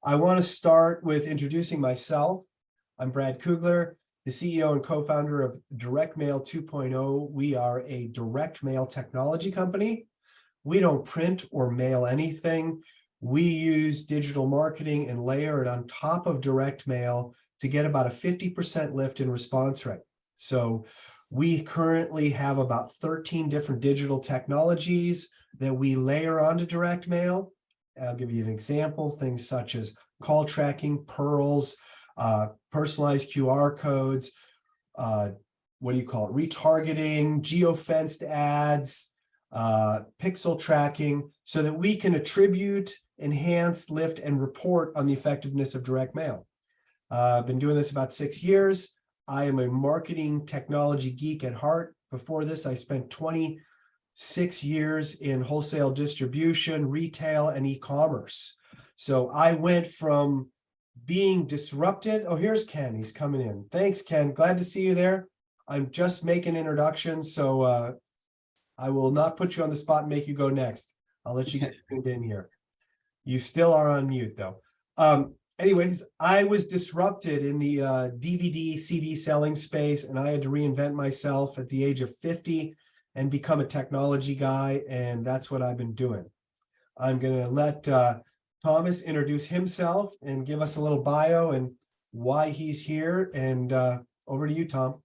I want to start with introducing myself. I'm Brad Kugler, the CEO and co-founder of Direct Mail 2.0. We are a direct mail technology company. We don't print or mail anything. We use digital marketing and layer it on top of direct mail to get about a 50% lift in response rate. So we currently have about 13 different digital technologies that we layer onto direct mail. I'll give you an example, things such as call tracking, pearls, personalized QR codes, retargeting, geo-fenced ads, pixel tracking, so that we can attribute, enhance, lift, and report on the effectiveness of direct mail. I've been doing this about 6 years. I am a marketing technology geek at heart. Before this, I spent 26 years in wholesale distribution, retail, and e-commerce. So I went from being disrupted. Oh, here's Ken. He's coming in. Thanks, Ken. Glad to see you there. I'm just making introductions, so I will not put you on the spot and make you go next. I'll let you get tuned in here. You still are on mute, though. Anyways, I was disrupted in the DVD, CD selling space, and I had to reinvent myself at the age of 50 and become a technology guy, and that's what I've been doing. I'm going to let Thomas introduce himself and give us a little bio and why he's here, and over to you, Tom.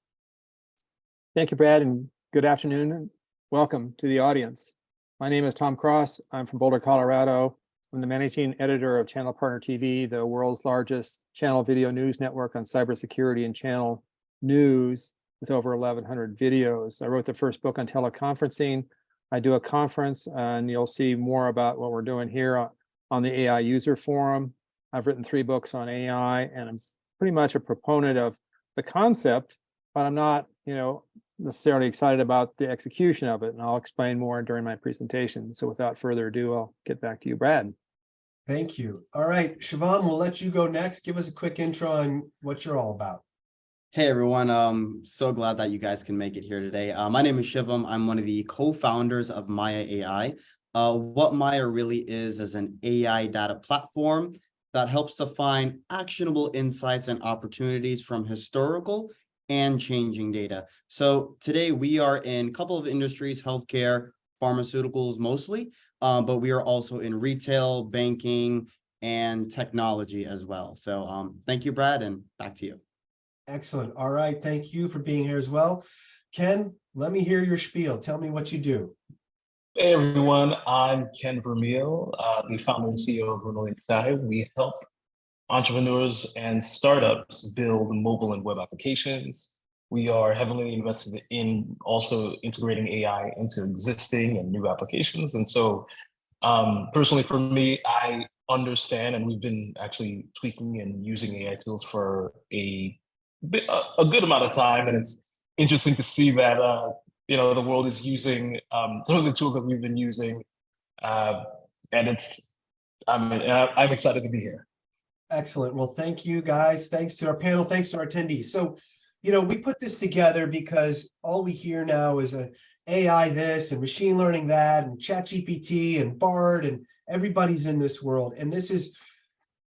Thank you, Brad, and good afternoon, and welcome to the audience. My name is Tom Cross. I'm from Boulder, Colorado. I'm the managing editor of Channel Partner TV, the world's largest channel video news network on cybersecurity and channel news with over 1,100 videos. I wrote the first book on teleconferencing. I do a conference, and you'll see more about what we're doing here on the AI User Forum. I've written 3 books on AI, and I'm pretty much a proponent of the concept, but I'm not, necessarily excited about the execution of it, and I'll explain more during my presentation. So without further ado, I'll get back to you, Brad. Thank you. All right, Siobhan, we'll let you go next. Give us a quick intro on what you're all about. Hey everyone, so glad that you guys can make it here today. My name is Shivam. I'm one of the co-founders of Maya AI. What Maya really is an AI data platform that helps to find actionable insights and opportunities from historical and changing data. So today we are in a couple of industries, healthcare, pharmaceuticals mostly, but we are also in retail, banking, and technology as well. So thank you, Brad, and back to you. Excellent. All right. Thank you for being here as well. Ken, let me hear your spiel. Tell me what you do. Hey everyone, I'm Ken Vermeil, the founder and CEO of Revolutionizing. We help entrepreneurs and startups build mobile and web applications. We are heavily invested in also integrating AI into existing and new applications. And so personally for me, I understand, and we've been actually tweaking and using AI tools for a good amount of time. And it's interesting to see that, the world is using some of the tools that we've been using. And I'm excited to be here. Excellent. Well, thank you guys. Thanks to our panel. Thanks to our attendees. So, we put this together because all we hear now is AI this and machine learning that and ChatGPT and Bard, and everybody's in this world. And this is,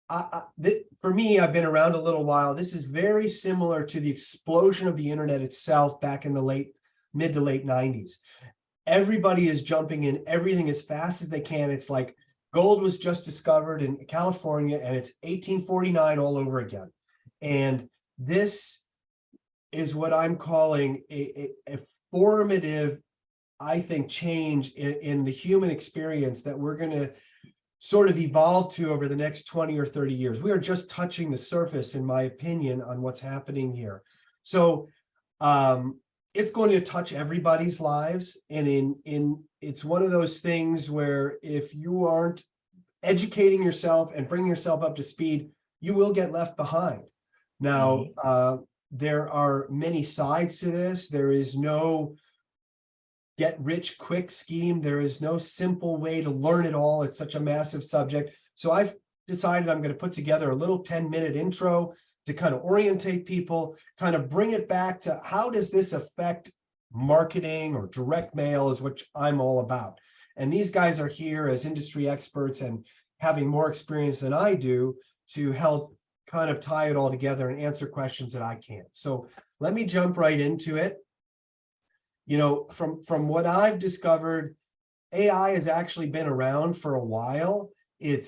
for me, I've been around a little while. This is very similar to the explosion of the internet itself back in the mid to late 90s. Everybody is jumping in everything as fast as they can. It's like gold was just discovered in California, and it's 1849 all over again. And this is what I'm calling a formative, I think, change in the human experience that we're going to sort of evolve to over the next 20 or 30 years. We are just touching the surface, in my opinion, on what's happening here. So it's going to touch everybody's lives. And it's one of those things where if you aren't educating yourself and bringing yourself up to speed, you will get left behind. Now, there are many sides to this. There is no get rich quick scheme. There is no simple way to learn it all. It's such a massive subject. So I've decided I'm going to put together a little 10-minute intro to kind of orientate people, kind of bring it back to how does this affect marketing or direct mail, is what I'm all about. And these guys are here as industry experts and having more experience than I do to help kind of tie it all together and answer questions that I can't. So let me jump right into it. You know, from what I've discovered, AI has actually been around for a while. It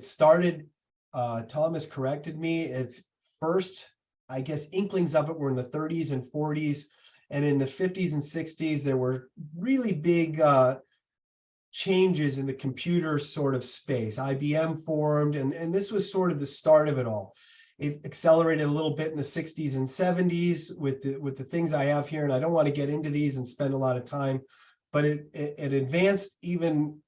started, Thomas corrected me, its first, I guess, inklings of it were in the 30s and 40s. And in the 50s and 60s, there were really big changes in the computer sort of space. IBM formed, and this was sort of the start of it all. It accelerated a little bit in the 60s and 70s with the things I have here, and I don't want to get into these and spend a lot of time, but it advanced even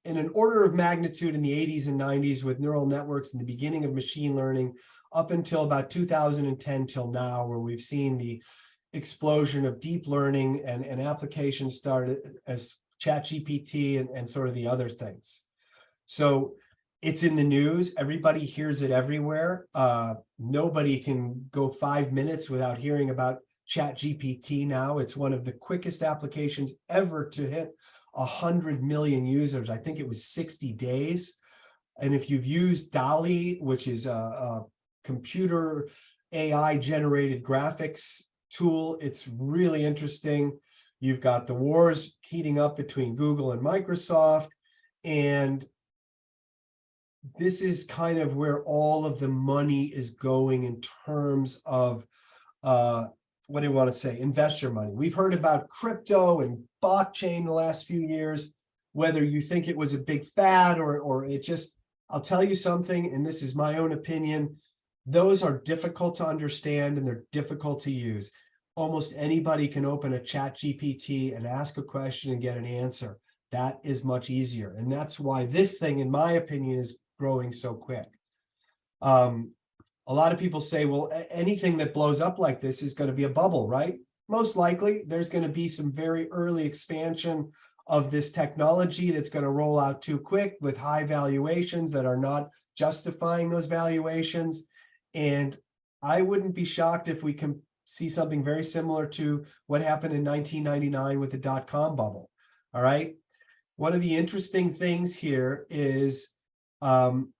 in an order of magnitude in the 80s and 90s with neural networks and the beginning of machine learning up until about 2010 till now, where we've seen the explosion of deep learning and applications started as ChatGPT and sort of the other things. So it's in the news. Everybody hears it everywhere. Nobody can go 5 minutes without hearing about ChatGPT now. It's one of the quickest applications ever to hit 100 million users. I think it was 60 days. And if you've used DALL-E, which is a computer AI generated graphics tool, it's really interesting. You've got the wars heating up between Google and Microsoft, and this is kind of where all of the money is going in terms of, what do you want to say, investor money. We've heard about crypto and blockchain the last few years, whether you think it was a big fad or it just, I'll tell you something, and this is my own opinion, those are difficult to understand and they're difficult to use. Almost anybody can open a ChatGPT and ask a question and get an answer. That is much easier. And that's why this thing, in my opinion, is growing so quick. A lot of people say, well, anything that blows up like this is going to be a bubble, right? Most likely, there's going to be some very early expansion of this technology that's going to roll out too quick with high valuations that are not justifying those valuations. And I wouldn't be shocked if we can see something very similar to what happened in 1999 with the dot-com bubble. All right. One of the interesting things here is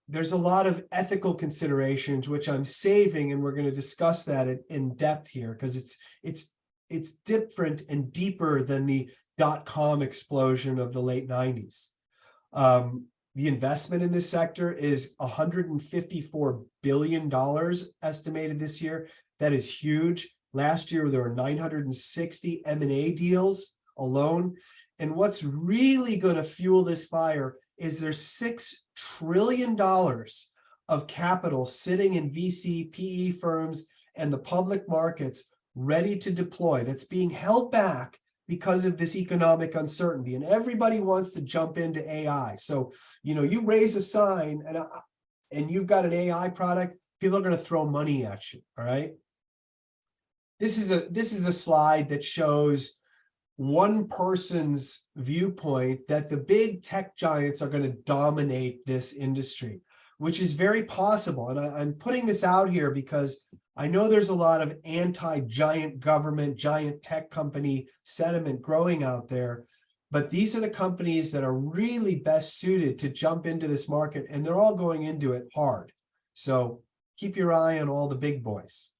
there's a lot of ethical considerations, which I'm saving, and we're going to discuss that in depth here because it's different and deeper than the dot-com explosion of the late 90s. The investment in this sector is $154 billion estimated this year. That is huge. Last year, there were 960 M&A deals alone. And what's really going to fuel this fire is there's $6 trillion of capital sitting in VC, PE firms, and the public markets ready to deploy that's being held back because of this economic uncertainty. And everybody wants to jump into AI. So, you know, you raise a sign and you've got an AI product, people are going to throw money at you. All right. This is a slide that shows one person's viewpoint that the big tech giants are going to dominate this industry, which is very possible. And I'm putting this out here because I know there's a lot of anti-giant government, giant tech company sentiment growing out there, but these are the companies that are really best suited to jump into this market, and they're all going into it hard. So keep your eye on all the big boys.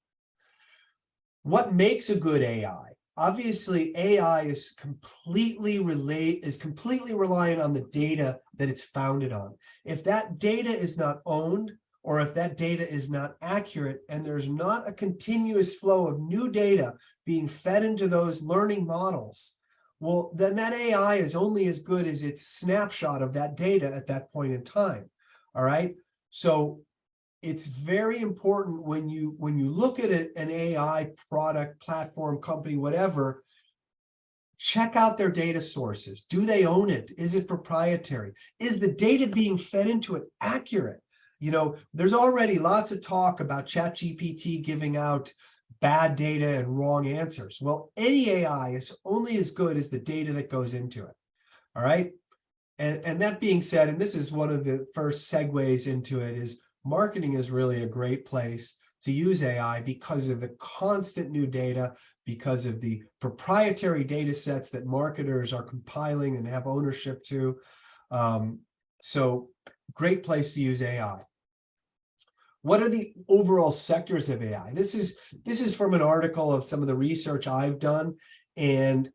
What makes a good AI? Obviously, AI is completely reliant on the data that it's founded on. If that data is not owned, or if that data is not accurate, and there's not a continuous flow of new data being fed into those learning models, well, then that AI is only as good as its snapshot of that data at that point in time. All right. So it's very important when you look at an AI product, platform, company, whatever, check out their data sources. Do they own it? Is it proprietary? Is the data being fed into it accurate? You know, there's already lots of talk about ChatGPT giving out bad data and wrong answers. Well, any AI is only as good as the data that goes into it. All right. And that being said, and this is one of the first segues into it, is marketing is really a great place to use AI because of the constant new data, because of the proprietary data sets that marketers are compiling and have ownership to. So great place to use AI. What are the overall sectors of AI? This is from an article of some of the research I've done, and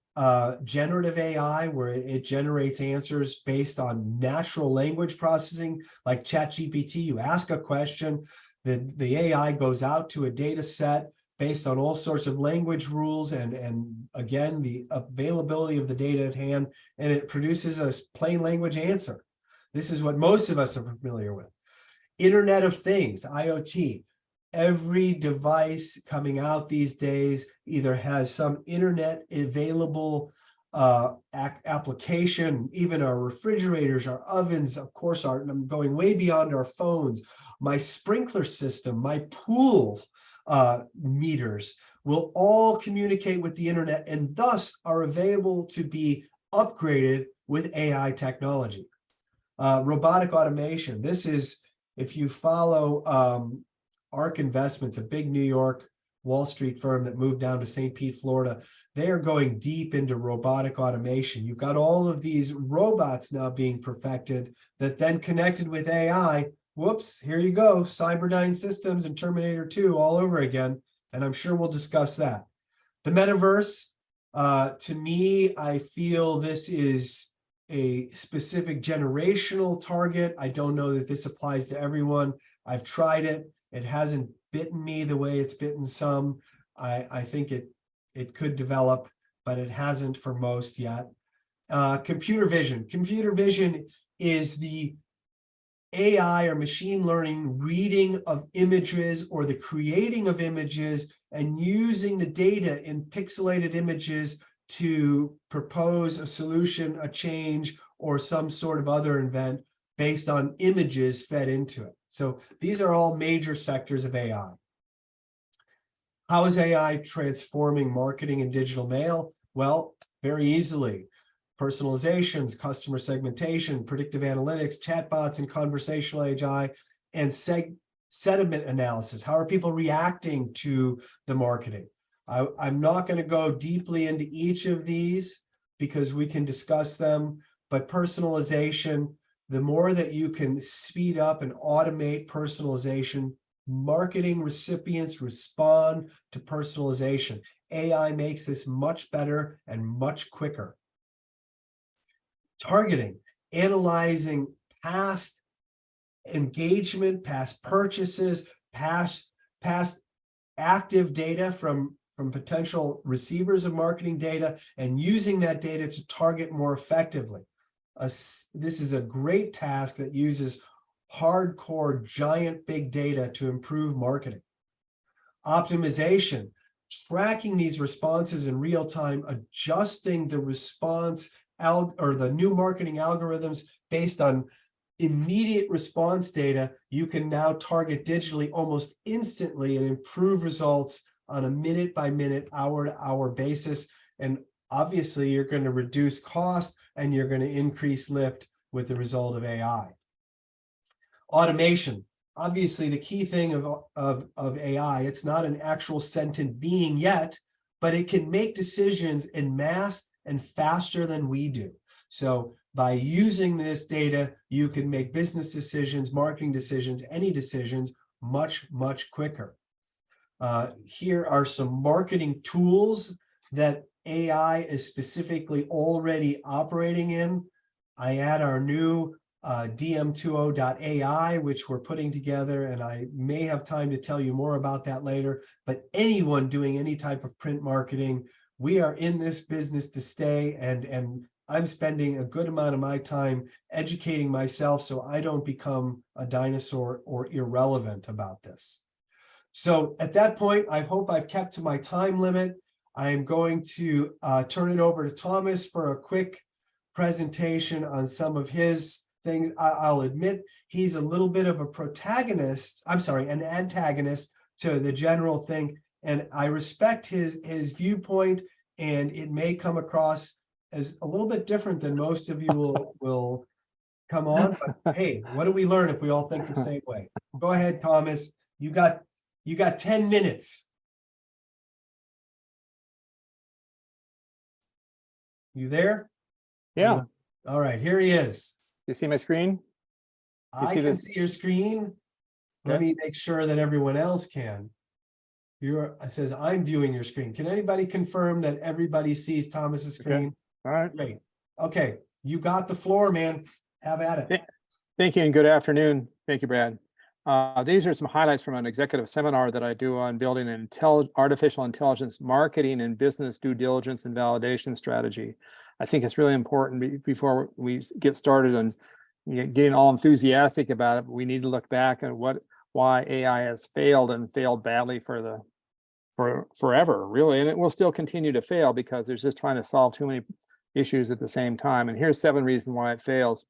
generative AI, where it generates answers based on natural language processing, like ChatGPT. You ask a question, the AI goes out to a data set based on all sorts of language rules and again, the availability of the data at hand, and it produces a plain language answer. This is what most of us are familiar with. Internet of Things, IoT. Every device coming out these days either has some internet available application. Even our refrigerators, our ovens, of course, are going way beyond our phones. My sprinkler system, my pool meters will all communicate with the internet and thus are available to be upgraded with AI technology. Robotic automation. This is, if you follow ARK Investments, a big New York Wall Street firm that moved down to St. Pete, Florida, they are going deep into robotic automation. You've got all of these robots now being perfected that then connected with AI. Whoops, here you go, Cyberdyne Systems and Terminator 2 all over again. And I'm sure we'll discuss that. The metaverse, to me, I feel this is a specific generational target. I don't know that this applies to everyone. I've tried it. It hasn't bitten me the way it's bitten some. I think it could develop, but it hasn't for most yet. Computer vision. Computer vision is the AI or machine learning reading of images or the creating of images and using the data in pixelated images to propose a solution, a change, or some sort of other event based on images fed into it. So these are all major sectors of AI. How is AI transforming marketing and digital mail? Well, very easily. Personalizations, customer segmentation, predictive analytics, chatbots and conversational AI, and sentiment analysis. How are people reacting to the marketing? I'm not going to go deeply into each of these because we can discuss them, but personalization, the more that you can speed up and automate personalization, marketing recipients respond to personalization. AI makes this much better and much quicker. Targeting, analyzing past engagement, past purchases, past active data from potential receivers of marketing data and using that data to target more effectively. This is a great task that uses hardcore giant big data to improve marketing. Optimization, tracking these responses in real time, adjusting the response or the new marketing algorithms based on immediate response data. You can now target digitally almost instantly and improve results on a minute by minute, hour to hour basis. And obviously you're going to reduce cost and you're going to increase lift with the result of AI. Automation, obviously the key thing of AI, it's not an actual sentient being yet, but it can make decisions en masse and faster than we do. So by using this data, you can make business decisions, marketing decisions, any decisions much, much quicker. Here are some marketing tools that AI is specifically already operating in. I add our new DM20.ai, which we're putting together, and I may have time to tell you more about that later. But anyone doing any type of print marketing, we are in this business to stay, and I'm spending a good amount of my time educating myself so I don't become a dinosaur or irrelevant about this. So at that point, I hope I've kept to my time limit. I'm going to turn it over to Thomas for a quick presentation on some of his things. I'll admit he's a little bit of a protagonist, an antagonist to the general thing. And I respect his viewpoint, and it may come across as a little bit different than most of you will come on. But hey, what do we learn if we all think the same way? Go ahead, Thomas. You got 10 minutes. You there? Yeah. All right, here he is. You see my screen? I see can this? see your screen. Let Okay. me make sure that everyone else can. It says I'm viewing your screen. Can anybody confirm that everybody sees Thomas's Okay. screen? All right. Great. Okay, you got the floor, man. Have at it. Thank you and good afternoon. Thank you, Brad. These are some highlights from an executive seminar that I do on building an artificial intelligence marketing and business due diligence and validation strategy. I think it's really important before we get started on getting all enthusiastic about it. We need to look back at why AI has failed and failed badly for forever, really, and it will still continue to fail because there's just trying to solve too many issues at the same time. And here's 7 reasons why it fails.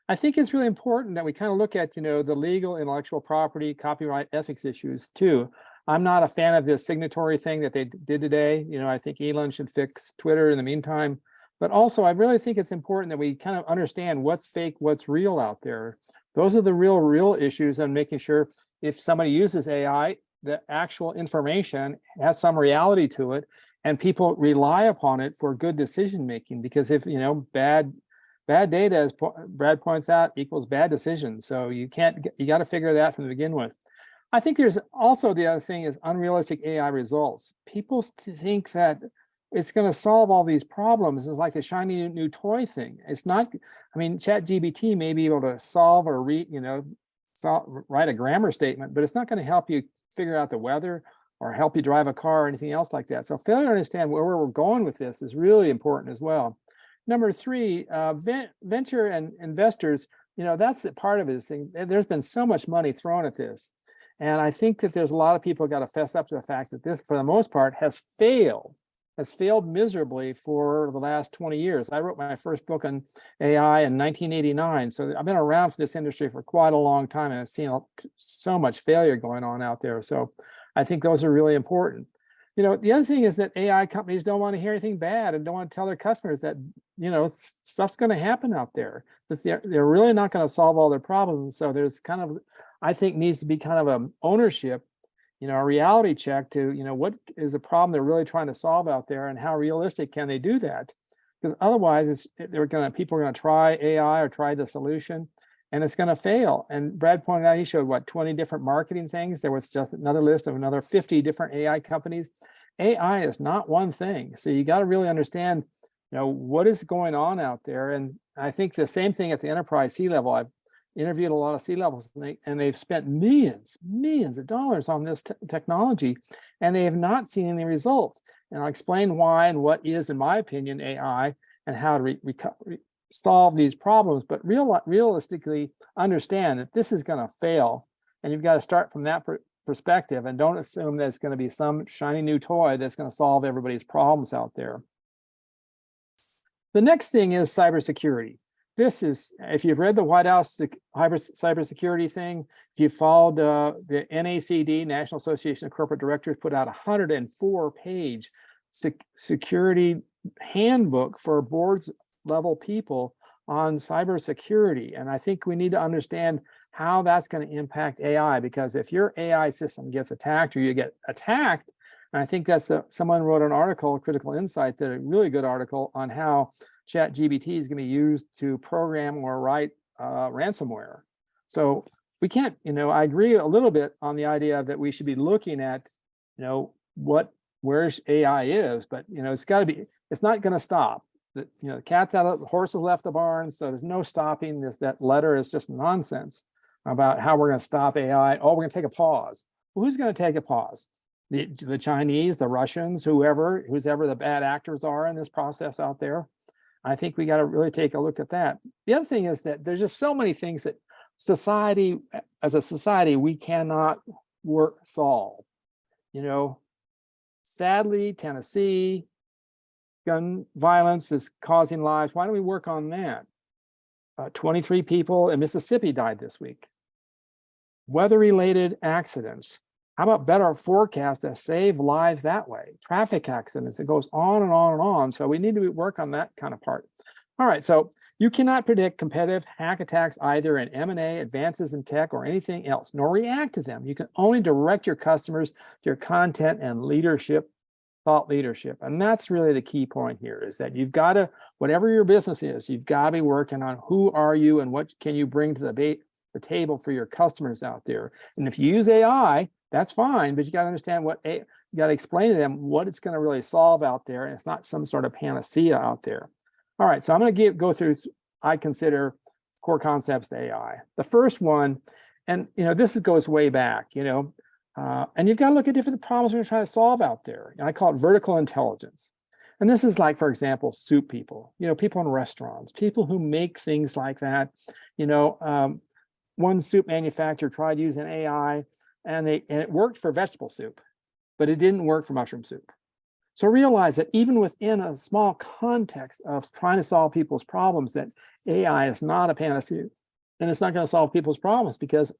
I think it's really important that we kind of look at, the legal, intellectual property, copyright, ethics issues too. I'm not a fan of this signatory thing that they did today. I think Elon should fix Twitter in the meantime. But also, I really think it's important that we kind of understand what's fake, what's real out there. Those are the real issues, and making sure if somebody uses AI, the actual information has some reality to it, and people rely upon it for good decision making. Because if bad data, as Brad points out, equals bad decisions. So you got to figure that from the begin with. I think there's also the other thing is unrealistic AI results. People think that it's going to solve all these problems. It's like the shiny new toy thing. It's not. I mean, ChatGPT may be able to solve or write a grammar statement, but it's not going to help you figure out the weather or help you drive a car or anything else like that. So failure to understand where we're going with this is really important as well. Number 3, venture and investors, that's the part of this thing. There's been so much money thrown at this. And I think that there's a lot of people got to fess up to the fact that this, for the most part, has failed miserably for the last 20 years. I wrote my first book on AI in 1989. So I've been around for this industry for quite a long time, and I've seen so much failure going on out there. So I think those are really important. The other thing is that AI companies don't want to hear anything bad and don't want to tell their customers that, stuff's going to happen out there, that they're really not going to solve all their problems. So there's kind of, I think, needs to be kind of an ownership, a reality check to, what is the problem they're really trying to solve out there, and how realistic can they do that? Because otherwise, people are going to try AI or try the solution, and it's going to fail. And Brad pointed out, he showed 20 different marketing things. There was just another list of another 50 different AI companies. AI is not one thing. So you got to really understand, what is going on out there. And I think the same thing at the enterprise C-level. I've interviewed a lot of C-levels, and they've spent millions of dollars on this technology, and they have not seen any results. And I'll explain why and what is, in my opinion, AI, and how to solve these problems, but realistically understand that this is going to fail, and you've got to start from that perspective, and don't assume that it's going to be some shiny new toy that's going to solve everybody's problems out there. The next thing is cybersecurity. This is, if you've read the White House cybersecurity thing, if you followed the NACD, National Association of Corporate Directors, put out a 104-page security handbook for boards level people on cybersecurity. And I think we need to understand how that's going to impact AI, because if your AI system gets attacked or you get attacked, and I think someone wrote an article, Critical Insight, that a really good article on how ChatGPT is going to be used to program or write ransomware. So we can't, I agree a little bit on the idea that we should be looking at, where AI is, but it's not going to stop. The cat's out of the horse has left the barn, so there's no stopping this. That letter is just nonsense about how we're going to stop AI. Oh, we're going to take a pause. Well, who's going to take a pause? The Chinese, the Russians, whoever the bad actors are in this process out there. I think we got to really take a look at that. The other thing is that there's just so many things that as a society, we cannot solve. Sadly, Tennessee, gun violence is causing lives. Why don't we work on that? 23 people in Mississippi died this week. Weather-related accidents. How about better forecasts that save lives that way? Traffic accidents, it goes on and on and on. So we need to work on that kind of part. All right, so you cannot predict competitive hack attacks either in M&A, advances in tech, or anything else, nor react to them. You can only direct your customers to your content and leadership, thought leadership. And that's really the key point here, is that you've got to, whatever your business is, you've got to be working on who are you and what can you bring to the the table for your customers out there. And if you use AI, that's fine, but you got to understand you got to explain to them what it's going to really solve out there. And it's not some sort of panacea out there. All right, so I'm going to go through, I consider core concepts to AI. The first one, and this goes way back, and you've got to look at different problems we're trying to solve out there. And I call it vertical intelligence. And this is like, for example, soup people, people in restaurants, people who make things like that. One soup manufacturer tried using AI and it worked for vegetable soup, but it didn't work for mushroom soup. So realize that even within a small context of trying to solve people's problems, that AI is not a panacea, and it's not going to solve people's problems, because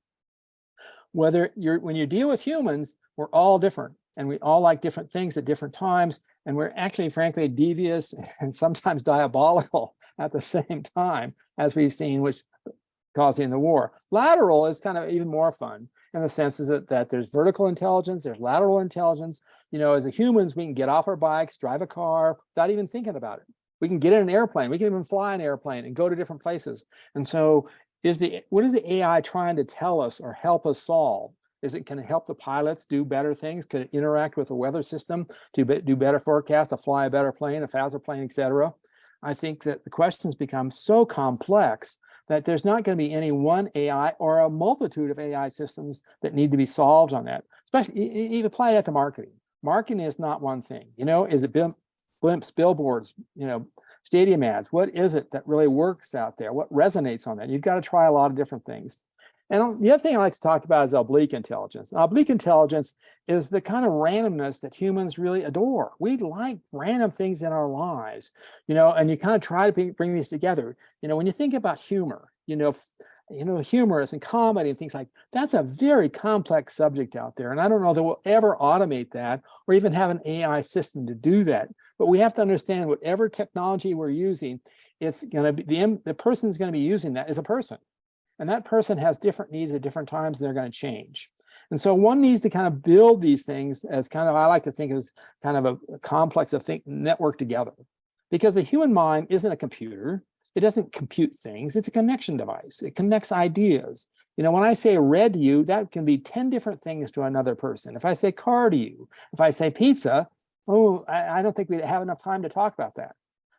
when you deal with humans, we're all different, and we all like different things at different times, and we're actually, frankly, devious and sometimes diabolical at the same time, as we've seen, which causing the war. Lateral is kind of even more fun in the sense that there's vertical intelligence, there's lateral intelligence. As humans, we can get off our bikes, drive a car without even thinking about it. We can get in an airplane. We can even fly an airplane and go to different places. And so what is the AI trying to tell us or help us solve? Can it help the pilots do better things? Could it interact with the weather system to do better forecasts, to fly a better plane, a faster plane, et cetera? I think that the questions become so complex that there's not going to be any one AI or a multitude of AI systems that need to be solved on that. Especially, you apply that to marketing. Marketing is not one thing. Is it blimps, billboards, stadium ads? What is it that really works out there? What resonates on that? You've got to try a lot of different things. And the other thing I like to talk about is oblique intelligence. Now, oblique intelligence is the kind of randomness that humans really adore. We like random things in our lives, and you kind of try to bring these together. When you think about humor, humorous and comedy and things like that's a very complex subject out there. And I don't know that we'll ever automate that or even have an AI system to do that. But we have to understand whatever technology we're using, it's going to be the person who's going to be using that is a person. And that person has different needs at different times, and they're going to change. And so one needs to kind of build these things as kind of, I like to think as kind of a complex of network together. Because the human mind isn't a computer. It doesn't compute things. It's a connection device. It connects ideas. When I say red to you, that can be 10 different things to another person. If I say car to you, if I say pizza, I don't think we have enough time to talk about that.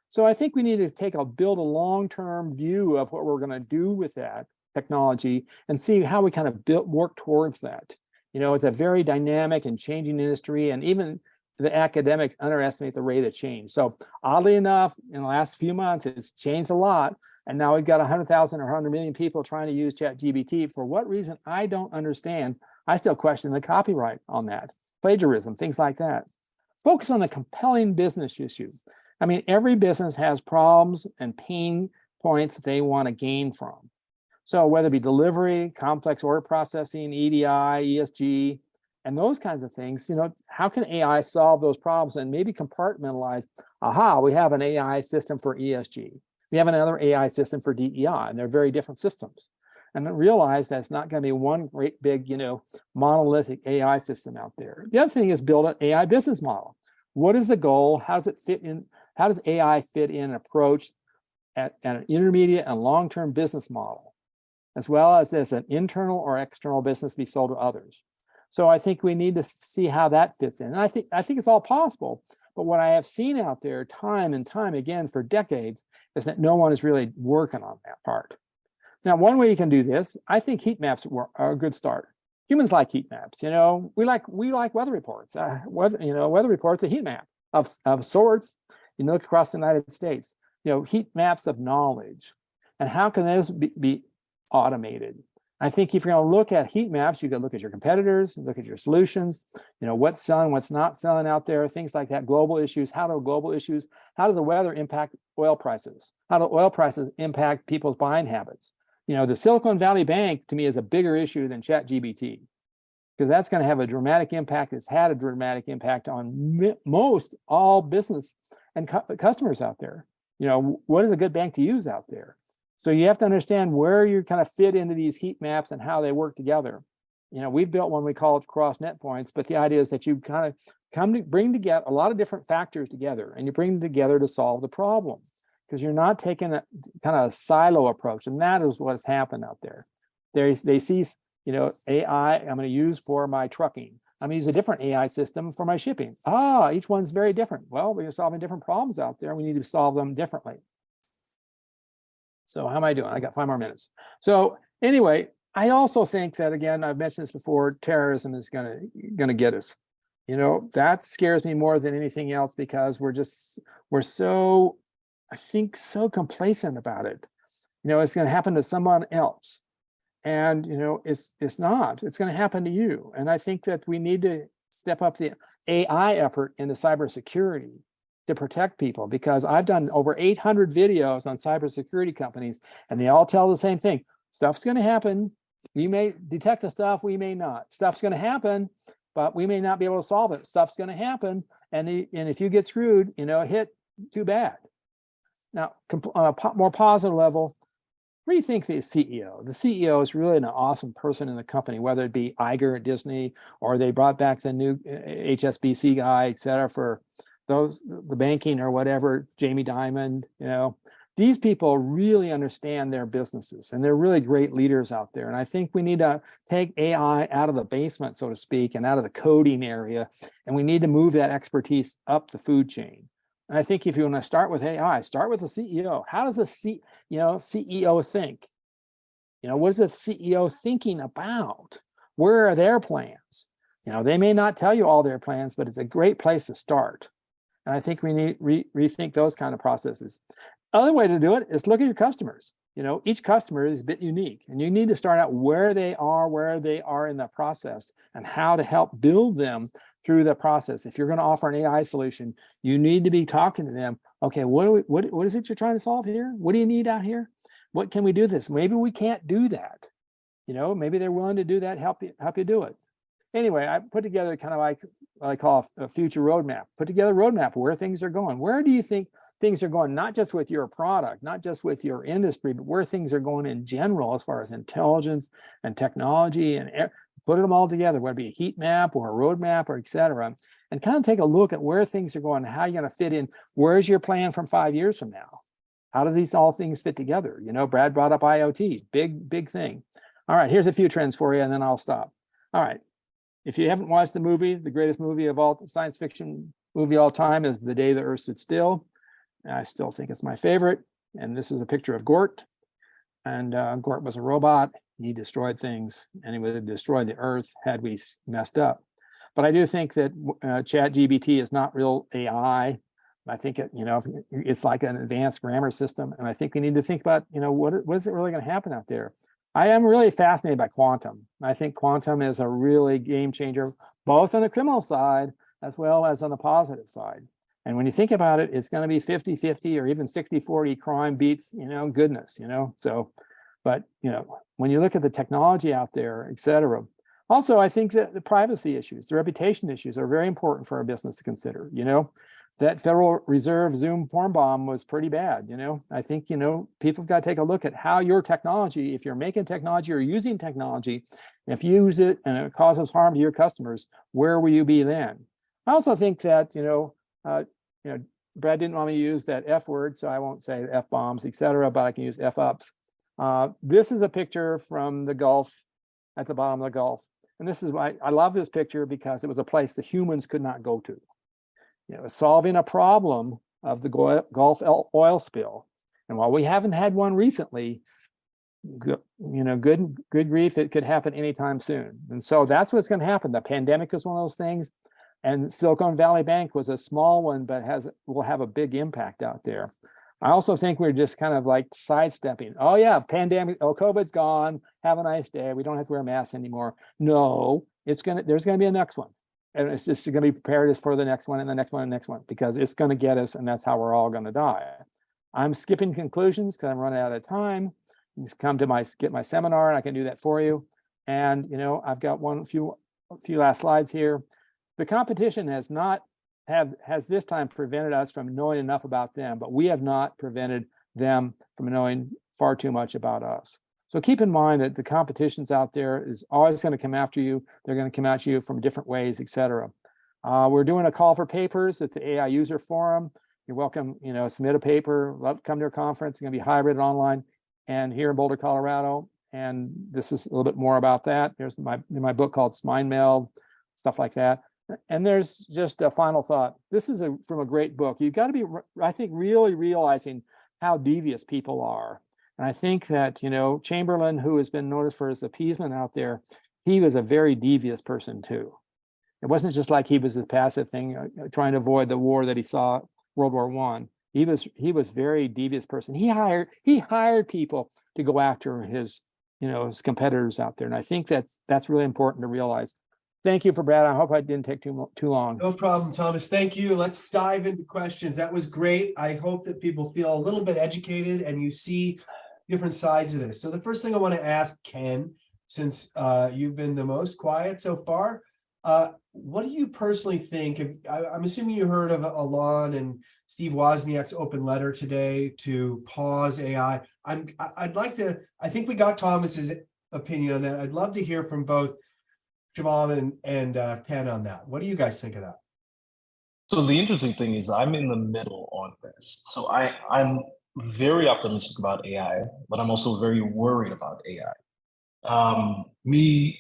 So I think we need to build a long-term view of what we're going to do with that technology and see how we kind of work towards that. It's a very dynamic and changing industry, and even the academics underestimate the rate of change. So oddly enough, in the last few months, it's changed a lot. And now we've got 100,000 or 100 million people trying to use ChatGPT. For what reason, I don't understand. I still question the copyright on that, plagiarism, things like that. Focus on the compelling business issue. I mean, every business has problems and pain points that they want to gain from. So whether it be delivery, complex order processing, EDI, ESG, and those kinds of things, how can AI solve those problems and maybe compartmentalize? We have an AI system for ESG. We have another AI system for DEI, and they're very different systems. And realize that it's not going to be one great big, monolithic AI system out there. The other thing is build an AI business model. What is the goal? How does it fit in? How does AI fit in an approach at an intermediate and long-term business model, as well as there's an internal or external business to be sold to others? So I think we need to see how that fits in. And I think it's all possible. But what I have seen out there time and time again for decades is that no one is really working on that part. Now, one way you can do this, I think heat maps are a good start. Humans like heat maps. We like weather reports. Weather reports, a heat map of sorts. Look across the United States. Heat maps of knowledge, and how can those be automated? I think if you're going to look at heat maps, you can look at your competitors, look at your solutions. What's selling, what's not selling out there, things like that. Global issues. How does the weather impact oil prices? How do oil prices impact people's buying habits? The Silicon Valley Bank, to me, is a bigger issue than ChatGPT, because that's going to have a dramatic impact. It's had a dramatic impact on most all business and customers out there. What is a good bank to use out there? So you have to understand where you kind of fit into these heat maps and how they work together. We've built one, we call it cross net points, but the idea is that you kind of bring together a lot of different factors together, and you bring them together to solve the problem. Because you're not taking a kind of a silo approach, and that is what has happened out there. They see, AI I'm going to use for my trucking. I'm going to use a different AI system for my shipping. Each one's very different. Well, we're solving different problems out there. We need to solve them differently. So how am I doing? I got 5 more minutes. So anyway, I also think that, again, I've mentioned this before, terrorism is gonna get us. That scares me more than anything else, because we're so, I think, so complacent about it. It's going to happen to someone else. And, it's not, it's going to happen to you. And I think that we need to step up the AI effort into cybersecurity to protect people, because I've done over 800 videos on cybersecurity companies, and they all tell the same thing. Stuff's going to happen. We may detect the stuff, we may not. Stuff's going to happen, but we may not be able to solve it. Stuff's going to happen. And if you get screwed, hit, too bad. Now, on a more positive level, rethink the CEO. The CEO is really an awesome person in the company, whether it be Iger at Disney, or they brought back the new HSBC guy, et cetera, for the banking or whatever, Jamie Dimon. These people really understand their businesses, and they're really great leaders out there. And I think we need to take AI out of the basement, so to speak, and out of the coding area, and we need to move that expertise up the food chain. And I think if you want to start with AI, start with the CEO. How does the CEO think? What is the CEO thinking about? Where are their plans? They may not tell you all their plans, but it's a great place to start. And I think we need rethink those kind of processes. Other way to do it is look at your customers. Each customer is a bit unique, and you need to start out where they are in the process, and how to help build them through the process. If you're going to offer an AI solution, you need to be talking to them. Okay, what is it you're trying to solve here? What do you need out here? What can we do this? Maybe we can't do that. Maybe they're willing to do that, help you do it. Anyway, I put together kind of like what I call a future roadmap. Put together a roadmap where things are going. Where do you think things are going, not just with your product, not just with your industry, but where things are going in general, as far as intelligence and technology, and put them all together, whether it be a heat map or a roadmap or et cetera, and kind of take a look at where things are going, how you're going to fit in. Where's your plan from 5 years from now? How does these all things fit together? Brad brought up IoT, big thing. All right, here's a few trends for you, and then I'll stop. All right, if you haven't watched the movie, the greatest movie of all, science fiction movie of all time, is The Day the Earth Stood Still. I still think it's my favorite. And this is a picture of Gort. And Gort was a robot. He destroyed things, and he would have destroyed the Earth had we messed up. But I do think that ChatGPT is not real AI. I think it's like an advanced grammar system. And I think we need to think about, what is it really going to happen out there? I am really fascinated by quantum. I think quantum is a really game changer, both on the criminal side as well as on the positive side. And when you think about it, it's going to be 50-50 or even 60-40 crime beats, goodness, so, but, when you look at the technology out there, et cetera. Also, I think that the privacy issues, the reputation issues are very important for our business to consider. That Federal Reserve Zoom porn bomb was pretty bad. I think, people's got to take a look at how your technology, if you're making technology or using technology, if you use it and it causes harm to your customers, where will you be then? I also think that, Brad didn't want me to use that F word, so I won't say F bombs, et cetera, but I can use F ups. This is a picture from the Gulf, at the bottom of the Gulf. And this is why I love this picture, because it was a place the humans could not go to. Solving a problem of the Gulf oil spill. And while we haven't had one recently, good grief, it could happen anytime soon. And so that's what's going to happen. The pandemic is one of those things. And Silicon Valley Bank was a small one, but will have a big impact out there. I also think we're just kind of like sidestepping. Oh yeah, pandemic, COVID's gone. Have a nice day. We don't have to wear masks anymore. No, there's going to be a next one. And it's just going to be prepared for the next one and the next one and the next one, because it's going to get us, and that's how we're all going to die. I'm skipping conclusions because I'm running out of time. You just come to get my seminar, and I can do that for you. And I've got a few last slides here. The competition has this time prevented us from knowing enough about them, but we have not prevented them from knowing far too much about us. So keep in mind that the competition's out there is always going to come after you. They're going to come at you from different ways, et cetera. We're doing a call for papers at the AI User Forum. You're welcome, submit a paper, come to our conference. It's going to be hybrid and online, and here in Boulder, Colorado. and this is a little bit more about that. There's my book called Mind Meld, stuff like that. And there's just a final thought. This is from a great book. You've got to be, I think, really realizing how devious people are. And I think that, Chamberlain, who has been noticed for his appeasement out there, he was a very devious person too. It wasn't just like he was a passive thing, trying to avoid the war that he saw, World War I. He was very devious person. He hired people to go after his competitors out there. And I think that's really important to realize. Thank you for Brad. I hope I didn't take too long. No problem, Thomas. Thank you. Let's dive into questions. That was great. I hope that people feel a little bit educated and you see different sides of this. So the first thing I want to ask Ken, since you've been the most quiet so far, what do you personally think? I'm assuming you heard of Alon and Steve Wozniak's open letter today to pause AI. I think we got Thomas's opinion on that. I'd love to hear from both Shubham and Ken on that. What do you guys think of that? So the interesting thing is I'm in the middle on this. So I'm very optimistic about AI, but I'm also very worried about AI. Me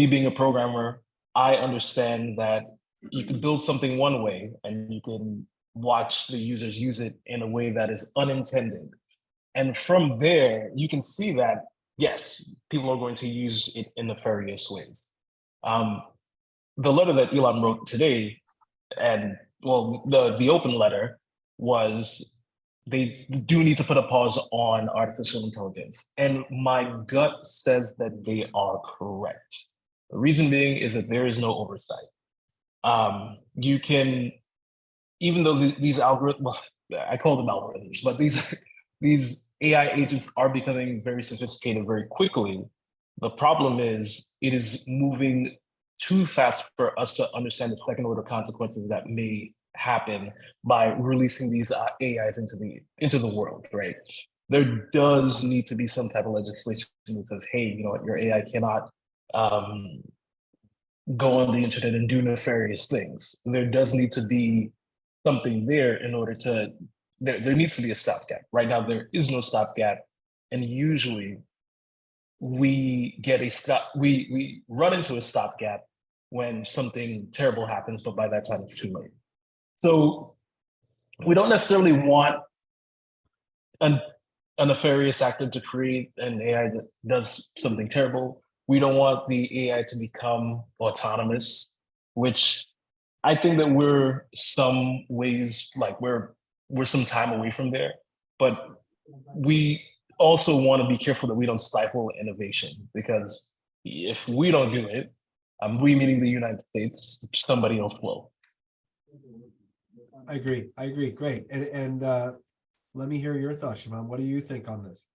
being a programmer, I understand that you can build something one way and you can watch the users use it in a way that is unintended. And from there, you can see that, yes, people are going to use it in nefarious ways. The letter that Elon wrote today, and well, the open letter was they do need to put a pause on artificial intelligence. And my gut says that they are correct. The reason being is that there is no oversight. You can, even though these algorithms, well, I call them algorithms, but these AI agents are becoming very sophisticated very quickly. The problem is it is moving too fast for us to understand the second order consequences that may happen by releasing these AIs into the world, right? There does need to be some type of legislation that says, hey, you know what, your AI cannot go on the internet and do nefarious things. There does need to be something there in order to, there needs to be a stopgap. Right now, there is no stopgap. And usually we run into a stopgap when something terrible happens, but by that time it's too late. So we don't necessarily want a nefarious actor to create an AI that does something terrible. We don't want the AI to become autonomous, which I think that we're some ways, like we're some time away from there, but we also want to be careful that we don't stifle innovation, because if we don't do it, we meaning the United States, somebody else will. I agree. Great. And let me hear your thoughts, Shubham. What do you think on this?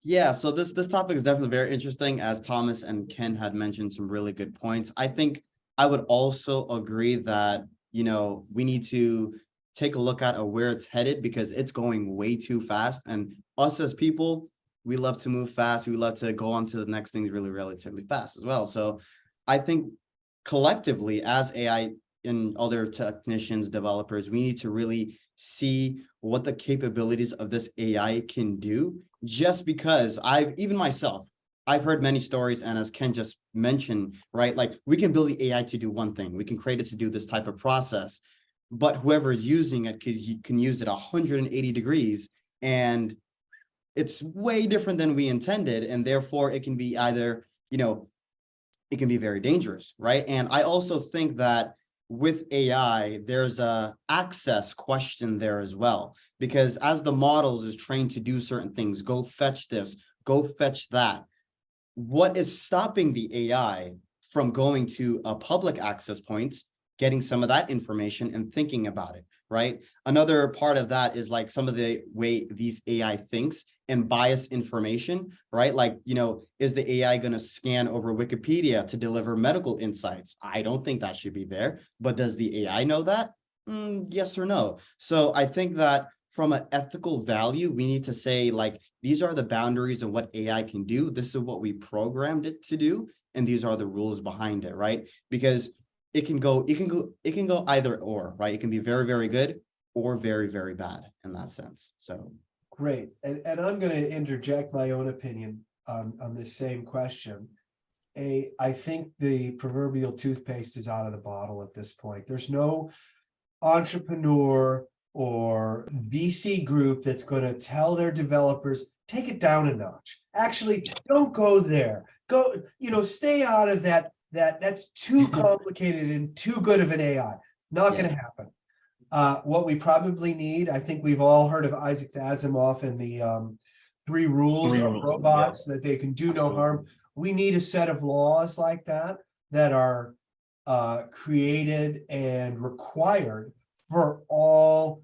Yeah, so this topic is definitely very interesting. As Thomas and Ken had mentioned some really good points. I think I would also agree that, we need to take a look at where it's headed, because it's going way too fast. And us as people, we love to move fast. We love to go on to the next things really relatively fast as well. So I think collectively as AI and other technicians, developers, we need to really see what the capabilities of this AI can do, just because I've heard many stories, and as Ken just mentioned, right, like we can build the AI to do one thing, we can create it to do this type of process, but whoever is using it can use it 180 degrees, and it's way different than we intended, and therefore it can be either, it can be very dangerous, right? And I also think that with AI, there's a access question there as well, because as the models is trained to do certain things, go fetch this, go fetch that, what is stopping the AI from going to a public access points, getting some of that information and thinking about it, right? Another part of that is like some of the way these AI thinks and biased information, right? Like, is the AI going to scan over Wikipedia to deliver medical insights? I don't think that should be there, but does the AI know that? Yes or no? So I think that from an ethical value, we need to say, like, these are the boundaries of what AI can do. This is what we programmed it to do. And these are the rules behind it, right? Because it can go either or, right? It can be very, very good or very, very bad in that sense. So Great. And I'm going to interject my own opinion on this same question. I think the proverbial toothpaste is out of the bottle at this point. There's no entrepreneur or VC group that's going to tell their developers, take it down a notch. Actually, don't go there. Go, stay out of that. That's too complicated and too good of an AI. Not going to happen. What we probably need, I think we've all heard of Isaac Asimov and the 3 rules of robots, that they can do no harm. We need a set of laws like that are created and required for all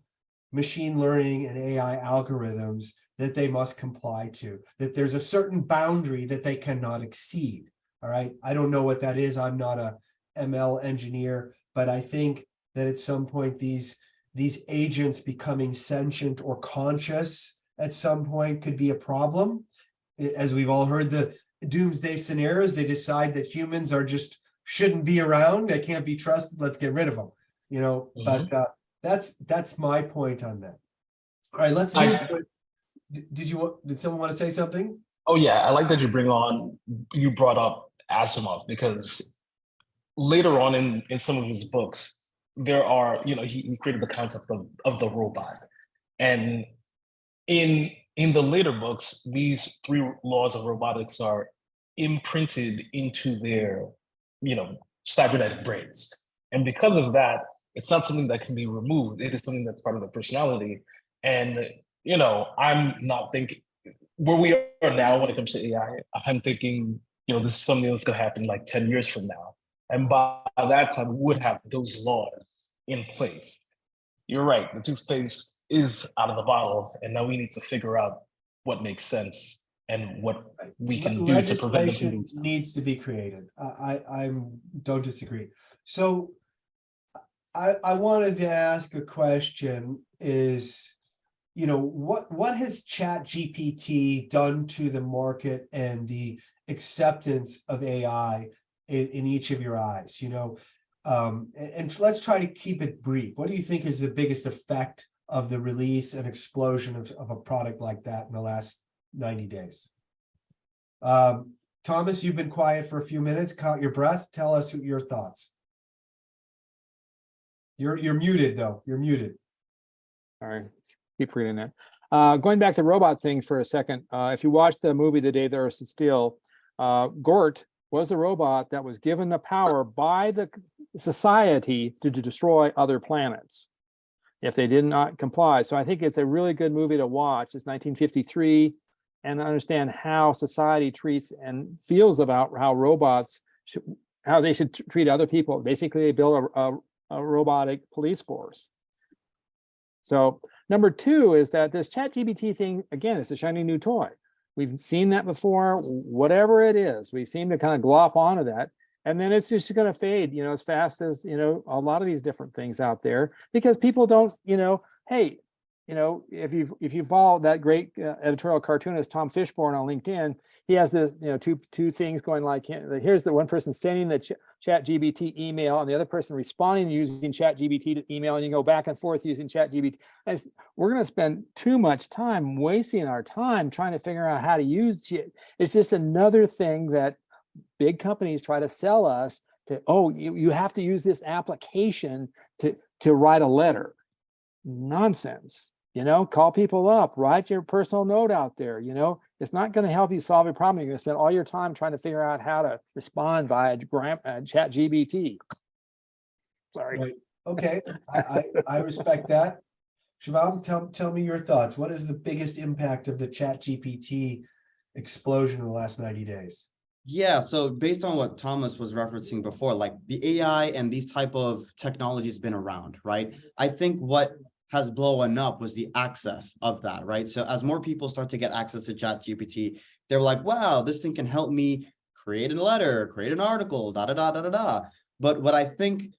machine learning and AI algorithms that they must comply to, that there's a certain boundary that they cannot exceed. All right. I don't know what that is. I'm not a ML engineer, but I think that at some point these agents becoming sentient or conscious at some point could be a problem. As we've all heard the doomsday scenarios, they decide that humans shouldn't be around. They can't be trusted. Let's get rid of them. But that's my point on that. All right, let's move. Did someone want to say something? Oh yeah, I like that you brought up Asimov, because later on in some of his books, there are, he created the concept of the robot. And in the later books, these 3 laws of robotics are imprinted into their, cybernetic brains. And because of that, it's not something that can be removed. It is something that's part of the personality. And, I'm not thinking where we are now when it comes to AI, I'm thinking, this is something that's going to happen like 10 years from now. And by that time, we would have those laws in place. You're right. The toothpaste is out of the bottle. And now we need to figure out what makes sense and what we can do to prevent them from doing so. Needs to be created. I don't disagree. So I wanted to ask a question is, what has ChatGPT done to the market and the acceptance of AI in each of your eyes? And let's try to keep it brief. What do you think is the biggest effect of the release and explosion of a product like that in the last 90 days? Thomas, you've been quiet for a few minutes. Caught your breath. Tell us your thoughts. You're muted though. You're muted. All right. Keep reading that. Going back to the robot thing for a second, if you watch the movie The Day the Earth Stood Still, Gort was the robot that was given the power by the society to destroy other planets if they did not comply. So I think it's a really good movie to watch. It's 1953, and understand how society treats and feels about how robots how they should treat other people. Basically, they build a robotic police force. So number 2 is that this ChatGPT thing, again, it's a shiny new toy. We've seen that before, whatever it is, we seem to kind of glop onto that. And then it's just going to fade, as fast as, a lot of these different things out there, because people don't, hey, if you follow that great editorial cartoonist, Tom Fishburne on LinkedIn, he has this, two things going like, here's the one person sending the ChatGPT email and the other person responding using ChatGPT to email, and you go back and forth using ChatGPT. We're going to spend too much time wasting our time trying to figure out how to use it. It's just another thing that big companies try to sell us to, you have to use this application to write a letter. Nonsense. Call people up, write your personal note out there. It's not going to help you solve a problem. You're going to spend all your time trying to figure out how to respond via ChatGPT. Sorry. Right. Okay. I respect that. Shivam, tell me your thoughts. What is the biggest impact of the ChatGPT explosion in the last 90 days? Yeah, so based on what Thomas was referencing before, like the AI and these type of technologies been around, right? I think what has blown up was the access of that, right? So as more people start to get access to ChatGPT, they're like, wow, this thing can help me create a letter, create an article, da-da-da-da-da-da. But what I think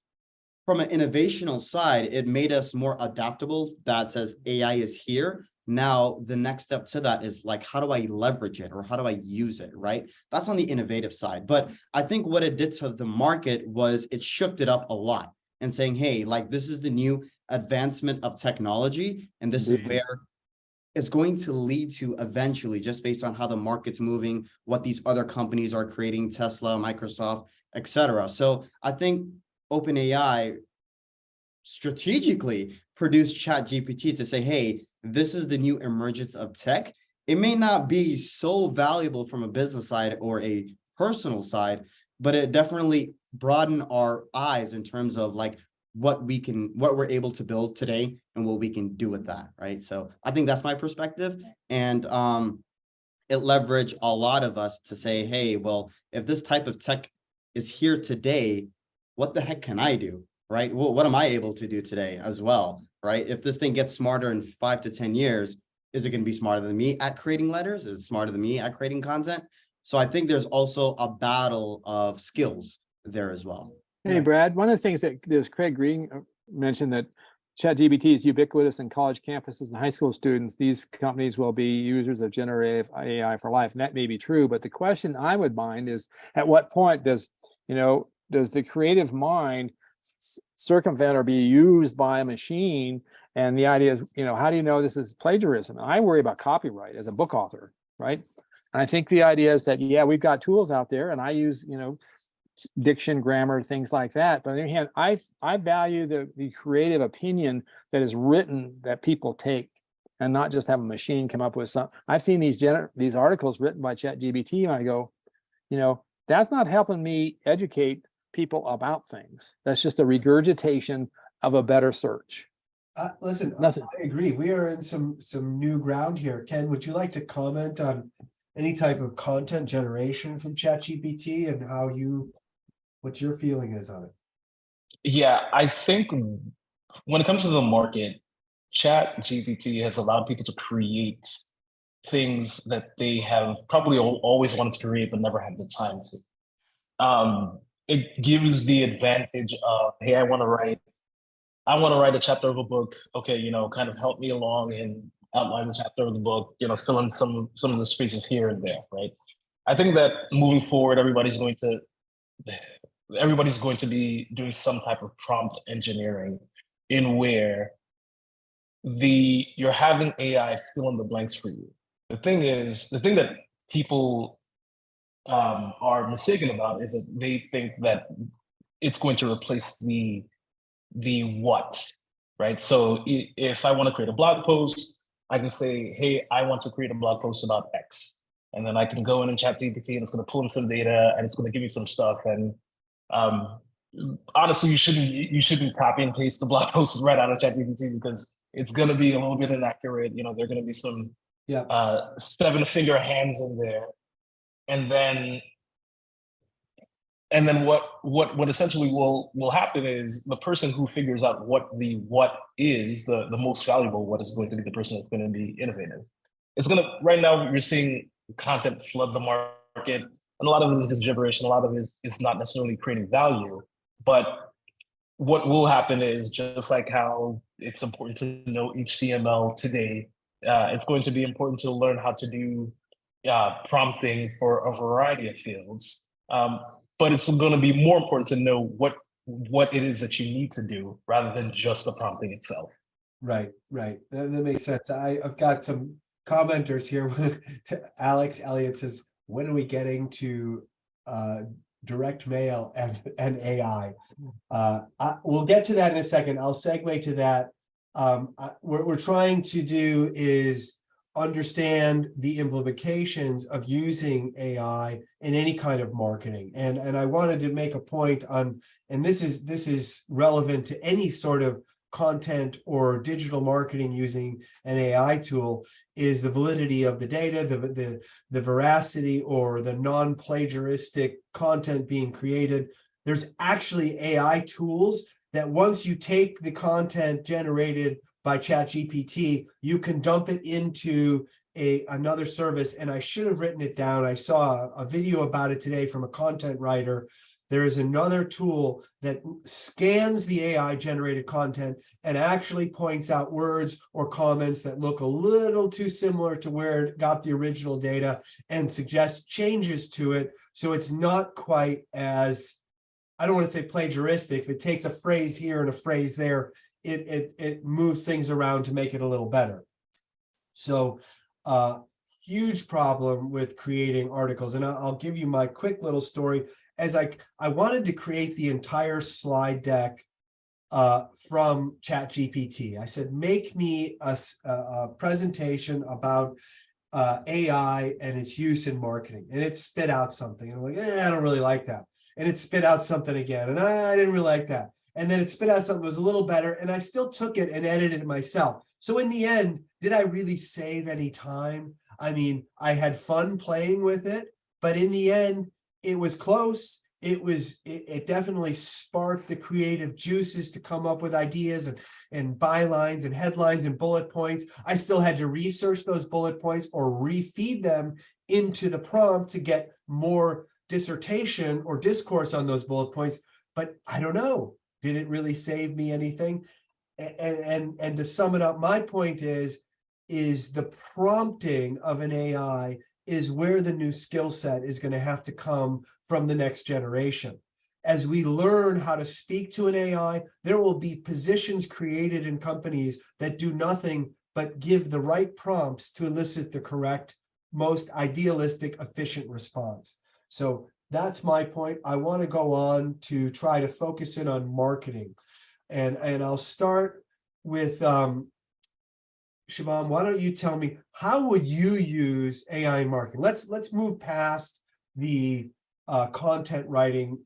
from an innovational side, it made us more adaptable. That says AI is here. Now, the next step to that is like, how do I leverage it or how do I use it, right? That's on the innovative side. But I think what it did to the market was it shook it up a lot and saying, hey, like this is the new advancement of technology. And this is where it's going to lead to eventually, just based on how the market's moving, what these other companies are creating, Tesla, Microsoft, etc. So I think OpenAI strategically produced ChatGPT to say, hey, this is the new emergence of tech. It may not be so valuable from a business side or a personal side, but it definitely broadened our eyes in terms of like what we're able to build today and what we can do with that, right? So I think that's my perspective. And it leveraged a lot of us to say, hey, well, if this type of tech is here today, what the heck can I do, right? Well, what am I able to do today as well, right? If this thing gets smarter in 5 to 10 years, is it going to be smarter than me at creating letters? Is it smarter than me at creating content? So I think there's also a battle of skills there as well. Hey, Brad, one of the things that this Craig Green mentioned, that ChatGPT is ubiquitous in college campuses and high school students. These companies will be users of generative AI for life, and that may be true. But the question I would mind is, at what point does the creative mind circumvent or be used by a machine? And the idea is, how do you know this is plagiarism? I worry about copyright as a book author, right? And I think the idea is that, yeah, we've got tools out there, and I use, diction, grammar, things like that. But on the other hand, I value the creative opinion that is written, that people take, and not just have a machine come up with some. I've seen these articles written by ChatGPT, and I go, that's not helping me educate people about things. That's just a regurgitation of a better search. Listen, Nothing. I agree. We are in some new ground here. Ken, would you like to comment on any type of content generation from ChatGPT and what your feeling is on it? Yeah, I think when it comes to the market, ChatGPT has allowed people to create things that they have probably always wanted to create but never had the time to. It gives the advantage of, hey, I want to write a chapter of a book. Okay, kind of help me along and outline the chapter of the book. Fill in some of the spaces here and there, right? I think that moving forward, everybody's going to be doing some type of prompt engineering, in where you're having AI fill in the blanks for you. The thing that people are mistaken about is that they think that it's going to replace the what, right? So if I want to create a blog post, I can say, hey, I want to create a blog post about X. And then I can go in and ChatGPT, and it's going to pull in some data, and it's going to give me some stuff. And honestly, you shouldn't copy and paste the blog post right out of ChatGPT, because it's going to be a little bit inaccurate. There are going to be some 7-finger hands in there. And then what essentially will happen is the person who figures out what is the most valuable, what is going to be the person that's going to be innovative. Right now you're seeing content flood the market, and a lot of it is just gibberish, and a lot of it is not necessarily creating value. But what will happen is, just like how it's important to know HTML today, it's going to be important to learn how to do prompting for a variety of fields. But it's going to be more important to know what it is that you need to do, rather than just the prompting itself. Right. That makes sense. I've got some commenters here. Alex Elliott says, when are we getting to direct mail and AI? We'll get to that in a second. I'll segue to that. What we're trying to do is understand the implications of using AI in any kind of marketing. And I wanted to make a point on, and this is relevant to any sort of content or digital marketing using an AI tool, is the validity of the data, the veracity or the non-plagiaristic content being created. There's actually AI tools that once you take the content generated by ChatGPT, you can dump it into another service. And I should have written it down. I saw a video about it today from a content writer. There is another tool that scans the AI generated content and actually points out words or comments that look a little too similar to where it got the original data, and suggests changes to it. So it's not quite as, I don't want to say plagiaristic. If it takes a phrase here and a phrase there, it moves things around to make it a little better. So huge problem with creating articles. And I'll give you my quick little story. As I wanted to create the entire slide deck from ChatGPT. I said, make me a presentation about AI and its use in marketing. And it spit out something. And I'm like, I don't really like that. And it spit out something again. And I didn't really like that. And then it spit out something that was a little better. And I still took it and edited it myself. So in the end, did I really save any time? I mean, I had fun playing with it, but in the end, it was close. It definitely sparked the creative juices to come up with ideas and bylines and headlines and bullet points. I still had to research those bullet points or refeed them into the prompt to get more dissertation or discourse on those bullet points. But I don't know, did it really save me anything? And to sum it up, my point is the prompting of an AI is where the new skill set is going to have to come from the next generation. As we learn how to speak to an AI, there will be positions created in companies that do nothing but give the right prompts to elicit the correct, most idealistic, efficient response. So that's my point. I want to go on to try to focus in on marketing. And I'll start with Shivam, why don't you tell me, how would you use AI in marketing? Let's move past the content writing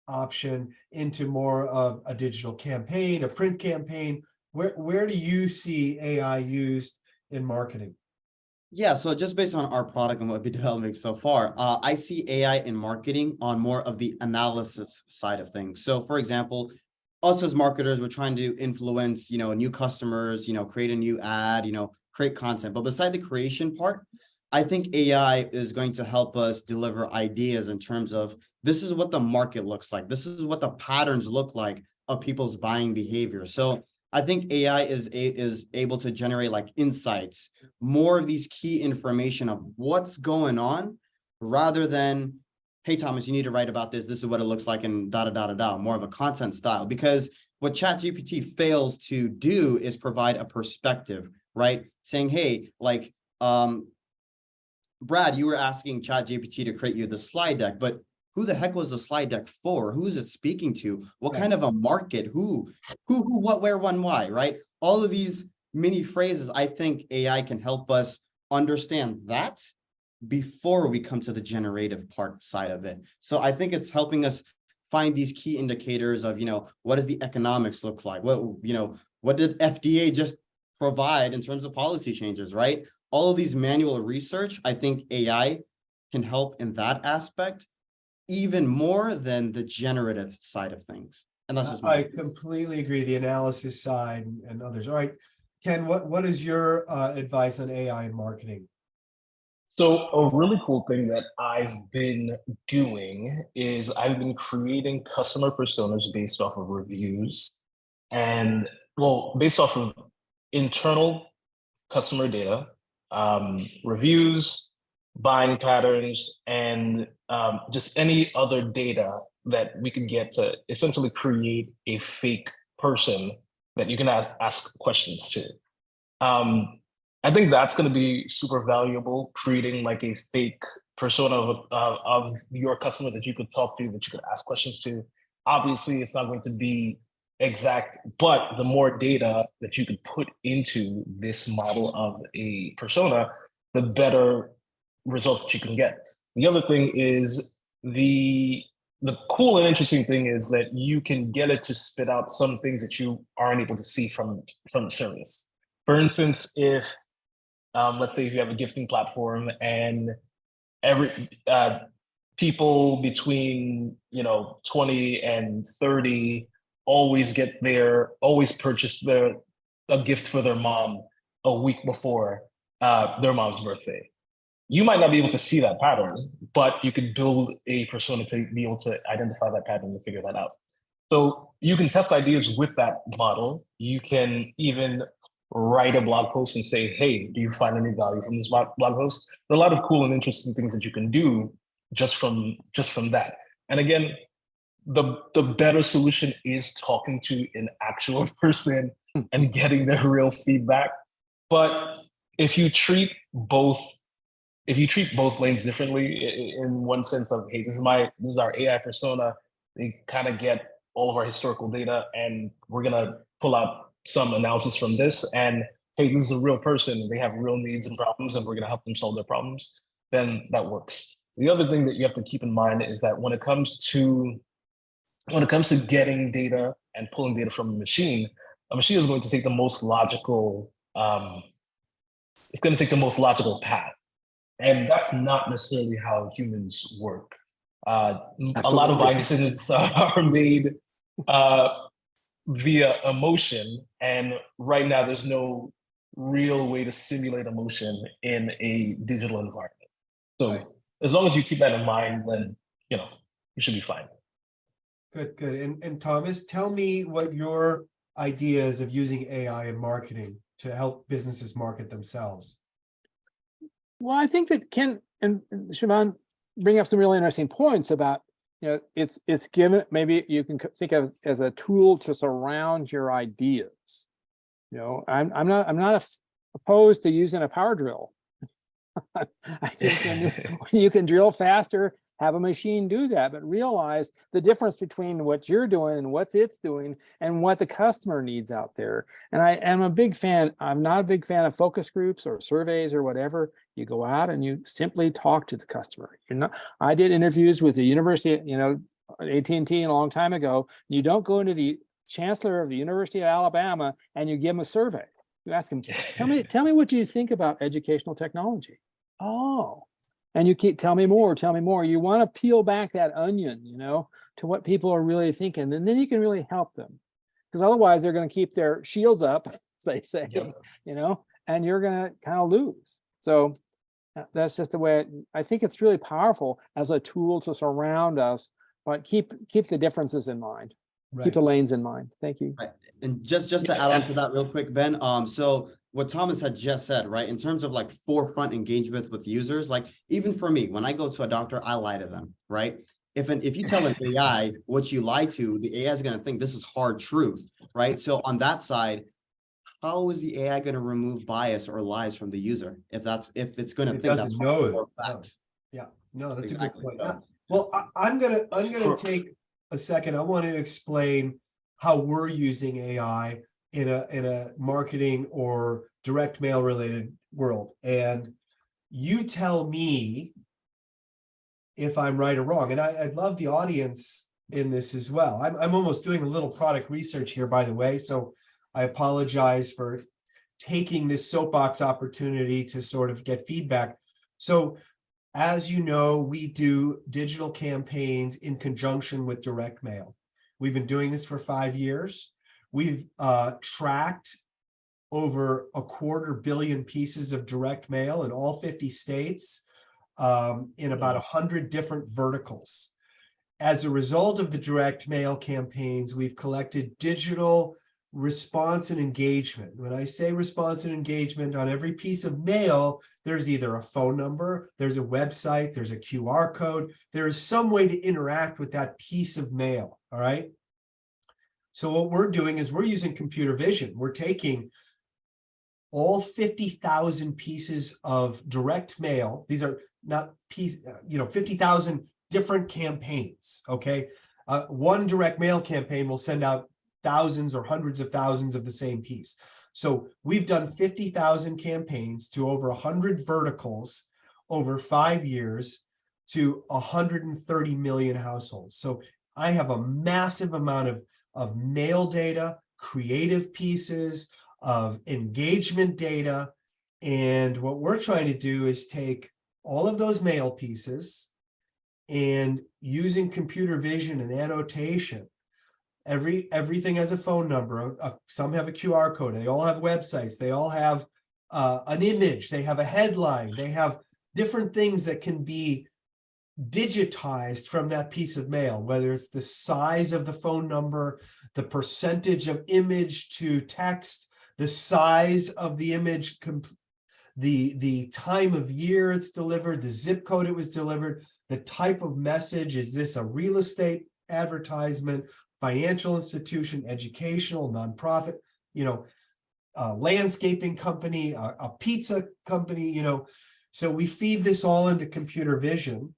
option into more of a digital campaign, a print campaign. Where do you see AI used in marketing? Yeah, so just based on our product and what we've been developing so far, I see AI in marketing on more of the analysis side of things. So for example, us as marketers, we're trying to influence, new customers, create a new ad, create content. But beside the creation part, I think AI is going to help us deliver ideas in terms of, this is what the market looks like. This is what the patterns look like of people's buying behavior. So I think AI is able to generate like insights, more of these key information of what's going on, rather than, hey, Thomas, you need to write about this. This is what it looks like, and more of a content style. Because what ChatGPT fails to do is provide a perspective, right? Saying, hey, like, Brad, you were asking ChatGPT to create you the slide deck, but who the heck was the slide deck for? Who is it speaking to? What kind of a market? Who, what, where, when, why, right? All of these mini phrases, I think AI can help us understand that before we come to the generative part side of it. So I think it's helping us find these key indicators of, what does the economics look like? What did FDA just provide in terms of policy changes, right? All of these manual research, I think AI can help in that aspect even more than the generative side of things. And that's just I completely agree. The analysis side and others. All right, Ken, what is your advice on AI in marketing? So a really cool thing that I've been doing is I've been creating customer personas based off of reviews and, based off of internal customer data, reviews, buying patterns, and just any other data that we can get to essentially create a fake person that you can ask questions to. I think that's going to be super valuable, creating like a fake persona of your customer that you could talk to, that you could ask questions to. Obviously, it's not going to be exact, but the more data that you could put into this model of a persona, the better results that you can get. The other thing is the cool and interesting thing is that you can get it to spit out some things that you aren't able to see from the service. For instance, if let's say if you have a gifting platform and every people between 20 and 30 always purchase a gift for their mom a week before their mom's birthday. You might not be able to see that pattern, but you could build a persona to be able to identify that pattern and figure that out. So you can test ideas with that model. You can even write a blog post and say, hey, do you find any value from this blog post? There are a lot of cool and interesting things that you can do just from that. And again, the better solution is talking to an actual person and getting their real feedback. But if you treat both lanes differently in one sense of, hey, this is our AI persona, they kind of get all of our historical data and we're gonna pull out some analysis from this, and hey, this is a real person, they have real needs and problems and we're gonna help them solve their problems, then that works. The other thing that you have to keep in mind is that when it comes to getting data and pulling data from a machine is going to take the most logical, it's going to take the most logical path. And that's not necessarily how humans work. A lot of buying decisions are made via emotion. And right now, there's no real way to simulate emotion in a digital environment. So as long as you keep that in mind, then, you should be fine. Good, good. And Thomas, tell me what your ideas of using AI in marketing to help businesses market themselves. Well, I think that Ken and Siobhan bring up some really interesting points about, it's given, maybe you can think of as a tool to surround your ideas. I'm not opposed to using a power drill. I think when you can drill faster, have a machine do that, but realize the difference between what you're doing and what it's doing and what the customer needs out there. And I am a big fan. I'm not a big fan of focus groups or surveys or whatever. You go out and you simply talk to the customer. I did interviews with the university, AT&T a long time ago. You don't go into the chancellor of the University of Alabama and you give him a survey. You ask him, tell me what you think about educational technology. Oh, and you keep tell me more. You want to peel back that onion, to what people are really thinking, and then you can really help them. Because otherwise they're going to keep their shields up, as they say, and you're going to kind of lose. So that's just the way I think it's really powerful as a tool to surround us, but keep the differences in mind. Right. Keep the lanes in mind. Thank you. Right. And just to add on to that real quick, Ben, so what Thomas had just said, right, in terms of like forefront engagement with users, like even for me, when I go to a doctor, I lie to them, right? If you tell an AI what you lie to, the AI is going to think this is hard truth, right? So on that side, how is the AI going to remove bias or lies from the user if it's going to think doesn't know facts? Yeah, no, that's exactly a good point. Well, I'm gonna take a second. I want to explain how we're using AI in a marketing or direct mail related world. And you tell me if I'm right or wrong. And I'd love the audience in this as well. I'm almost doing a little product research here, by the way. So I apologize for taking this soapbox opportunity to sort of get feedback. So as you know, we do digital campaigns in conjunction with direct mail. We've been doing this for 5 years. We've tracked over 250 million pieces of direct mail in all 50 states in about 100 different verticals. As a result of the direct mail campaigns, we've collected digital response and engagement. When I say response and engagement, on every piece of mail, there's either a phone number, there's a website, there's a QR code, there is some way to interact with that piece of mail, all right? So what we're doing is we're using computer vision. We're taking all 50,000 pieces of direct mail. These are not 50,000 different campaigns, okay? One direct mail campaign will send out thousands or hundreds of thousands of the same piece. So we've done 50,000 campaigns to over 100 verticals over 5 years to 130 million households. So I have a massive amount of mail data, creative pieces, of engagement data. And what we're trying to do is take all of those mail pieces and using computer vision and annotation, everything has a phone number. Some have a QR code. They all have websites. They all have an image. They have a headline. They have different things that can be digitized from that piece of mail, whether it's the size of the phone number, the percentage of image to text, the size of the image, the time of year it's delivered, the zip code it was delivered, the type of message. Is this a real estate advertisement, financial institution, educational, nonprofit? a landscaping company, a pizza company, you know. So we feed this all into computer vision,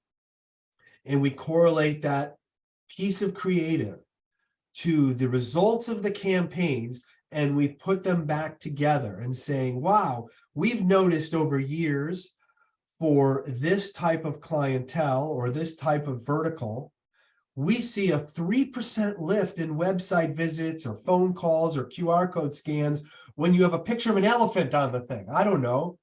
and we correlate that piece of creative to the results of the campaigns, and we put them back together and saying, wow, we've noticed over years for this type of clientele or this type of vertical, we see a 3% lift in website visits or phone calls or QR code scans when you have a picture of an elephant on the thing. I don't know.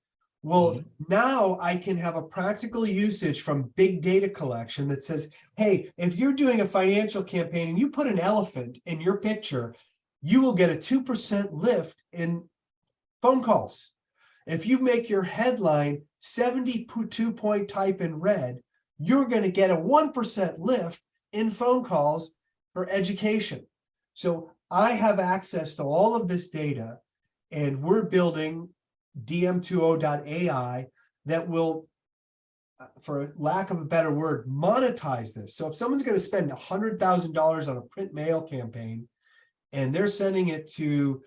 Well, now I can have a practical usage from big data collection that says, hey, if you're doing a financial campaign and you put an elephant in your picture, you will get a 2% lift in phone calls. If you make your headline 72-point type in red, you're going to get a 1% lift in phone calls for education. So I have access to all of this data, and we're building DM2O.ai that will, for lack of a better word, monetize this. So if someone's going to spend $100,000 on a print mail campaign, and they're sending it to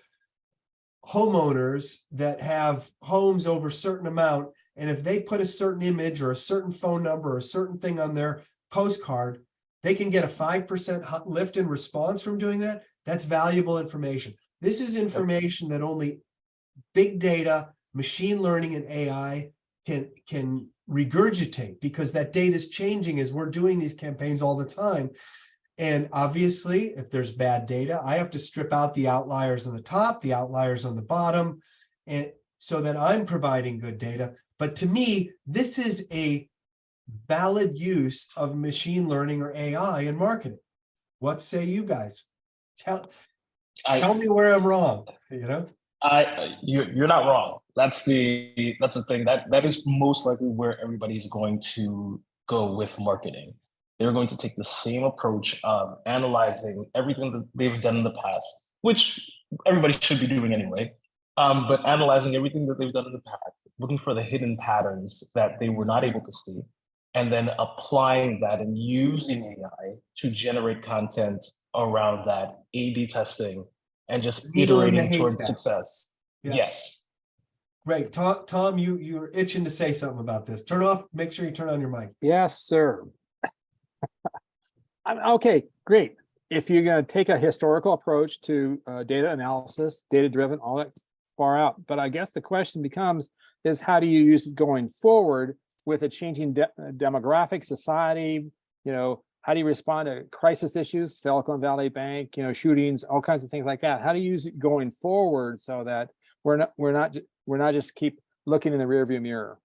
homeowners that have homes over a certain amount, and if they put a certain image or a certain phone number or a certain thing on their postcard, they can get a 5% lift in response from doing that. That's valuable information. This is information that only big data, machine learning, and AI can regurgitate, because that data is changing as we're doing these campaigns all the time. And obviously, if there's bad data, I have to strip out the outliers on the top, the outliers on the bottom, and so that I'm providing good data. But to me, this is a valid use of machine learning or AI in marketing. What say you guys? Tell me where I'm wrong, you know? You're not wrong. That's the thing that is most likely where everybody's going to go with marketing. They're going to take the same approach of analyzing everything that they've done in the past, which everybody should be doing anyway. But analyzing everything that they've done in the past, looking for the hidden patterns that they were not able to see, and then applying that and using AI to generate content around that, A/B testing, and just iterating towards success. Yeah. Yes. Great. Tom, you're itching to say something about this. Make sure you turn on your mic. Yes, sir. Okay, great. If you're going to take a historical approach to data analysis, data-driven, all that far out. But I guess the question becomes is how do you use it going forward with a changing demographic society? You know, how do you respond to crisis issues, Silicon Valley Bank, you know, shootings, all kinds of things like that? How do you use it going forward so that we're not just keep looking in the rearview mirror?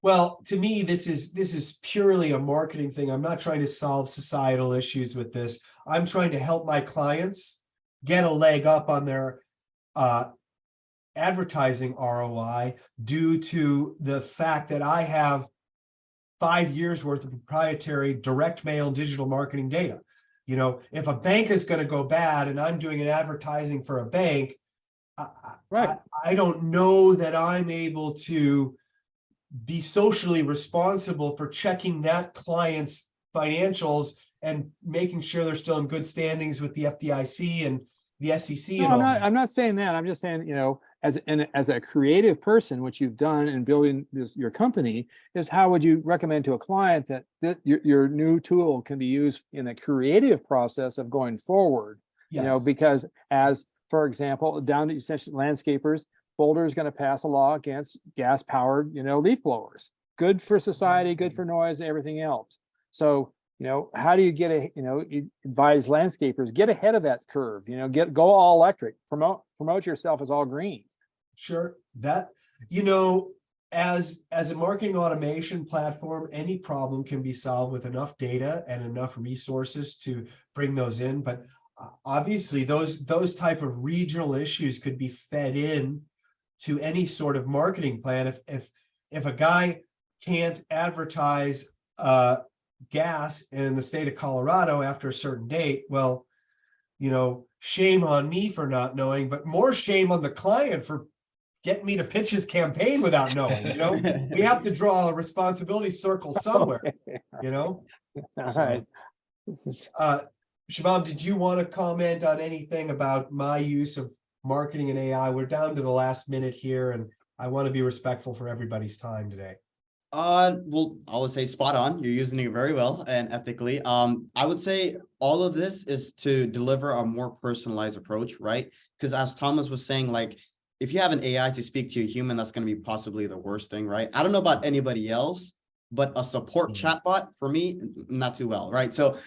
Well, to me, this is purely a marketing thing. I'm not trying to solve societal issues with this. I'm trying to help my clients get a leg up on their advertising ROI due to the fact that I have 5 years worth of proprietary direct mail and digital marketing data. You know, if a bank is going to go bad and I'm doing an advertising for a bank, I don't know that I'm able to be socially responsible for checking that client's financials and making sure they're still in good standings with the FDIC and the SEC. No, I'm not saying that. I'm just saying, you know, as a creative person, what you've done in building your company is how would you recommend to a client that your new tool can be used in a creative process of going forward? Yes. You know, because as, for example, down to essentially landscapers, Boulder is going to pass a law against gas-powered, you know, leaf blowers. Good for society, good for noise, and everything else. So, you know, how do you you advise landscapers, get ahead of that curve, you know, go all electric, promote yourself as all green. Sure. That, you know, as a marketing automation platform, any problem can be solved with enough data and enough resources to bring those in. But obviously those type of regional issues could be fed in to any sort of marketing plan. If a guy can't advertise gas in the state of Colorado after a certain date, well, you know, shame on me for not knowing, but more shame on the client for getting me to pitch his campaign without knowing. You know, we have to draw a responsibility circle somewhere. You know. All right. Shivam, did you want to comment on anything about my use of marketing and AI. We're down to the last minute here, and I want to be respectful for everybody's time today. Well, I would say spot on. You're using it very well and ethically. I would say all of this is to deliver a more personalized approach, right? Because as Thomas was saying, like, if you have an AI to speak to a human, that's going to be possibly the worst thing, right? I don't know about anybody else, but a support chatbot for me, not too well, right? So,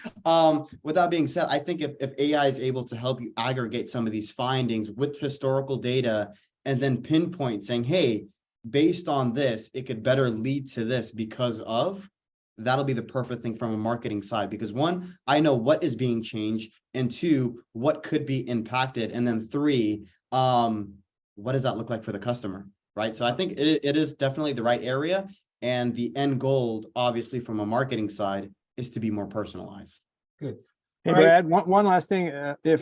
with that being said, I think if AI is able to help you aggregate some of these findings with historical data and then pinpoint saying, hey, based on this, it could better lead to this because of, that'll be the perfect thing from a marketing side. Because one, I know what is being changed, and two, what could be impacted, and then three, what does that look like for the customer, right? So I think it is definitely the right area, and the end goal, obviously, from a marketing side, is to be more personalized. Good. Hey, All right. Brad, one last thing. If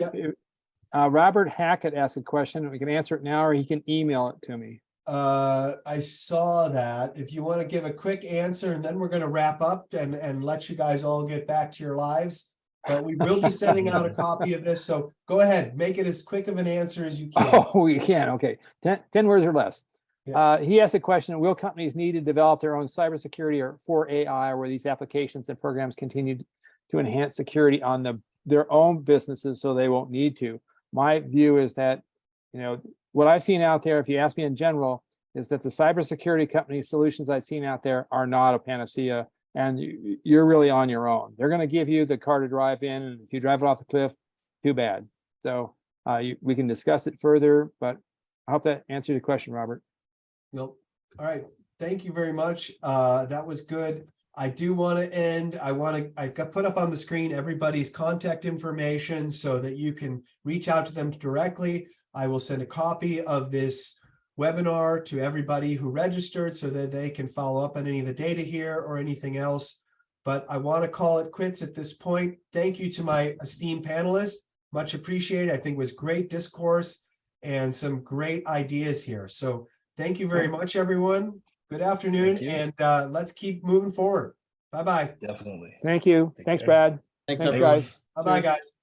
Robert Hackett asks a question, we can answer it now, or he can email it to me. I saw that. If you want to give a quick answer, and then we're going to wrap up and let you guys all get back to your lives. But we will be sending out a copy of this. So go ahead, make it as quick of an answer as you can. Oh, you can. Okay. 10 words or less. Yeah. He asked a question: will companies need to develop their own cybersecurity or for AI, or will these applications and programs continue to enhance security on their own businesses so they won't need to? My view is that, what I've seen out there, if you ask me in general, is that the cybersecurity company solutions I've seen out there are not a panacea, and you're really on your own. They're going to give you the car to drive in, and if you drive it off the cliff, too bad. So we can discuss it further, but I hope that answered your question, Robert. Nope. All right. Thank you very much. That was good. I do want to end. I've got put up on the screen everybody's contact information so that you can reach out to them directly. I will send a copy of this webinar to everybody who registered so that they can follow up on any of the data here or anything else. But I want to call it quits at this point. Thank you to my esteemed panelists. Much appreciated. I think it was great discourse and some great ideas here. So thank you very much, everyone. Good afternoon, and let's keep moving forward. Bye-bye. Definitely. Thank you. Take Thanks, care. Brad. Thanks, Thanks, everyone. guys. Bye-bye, guys.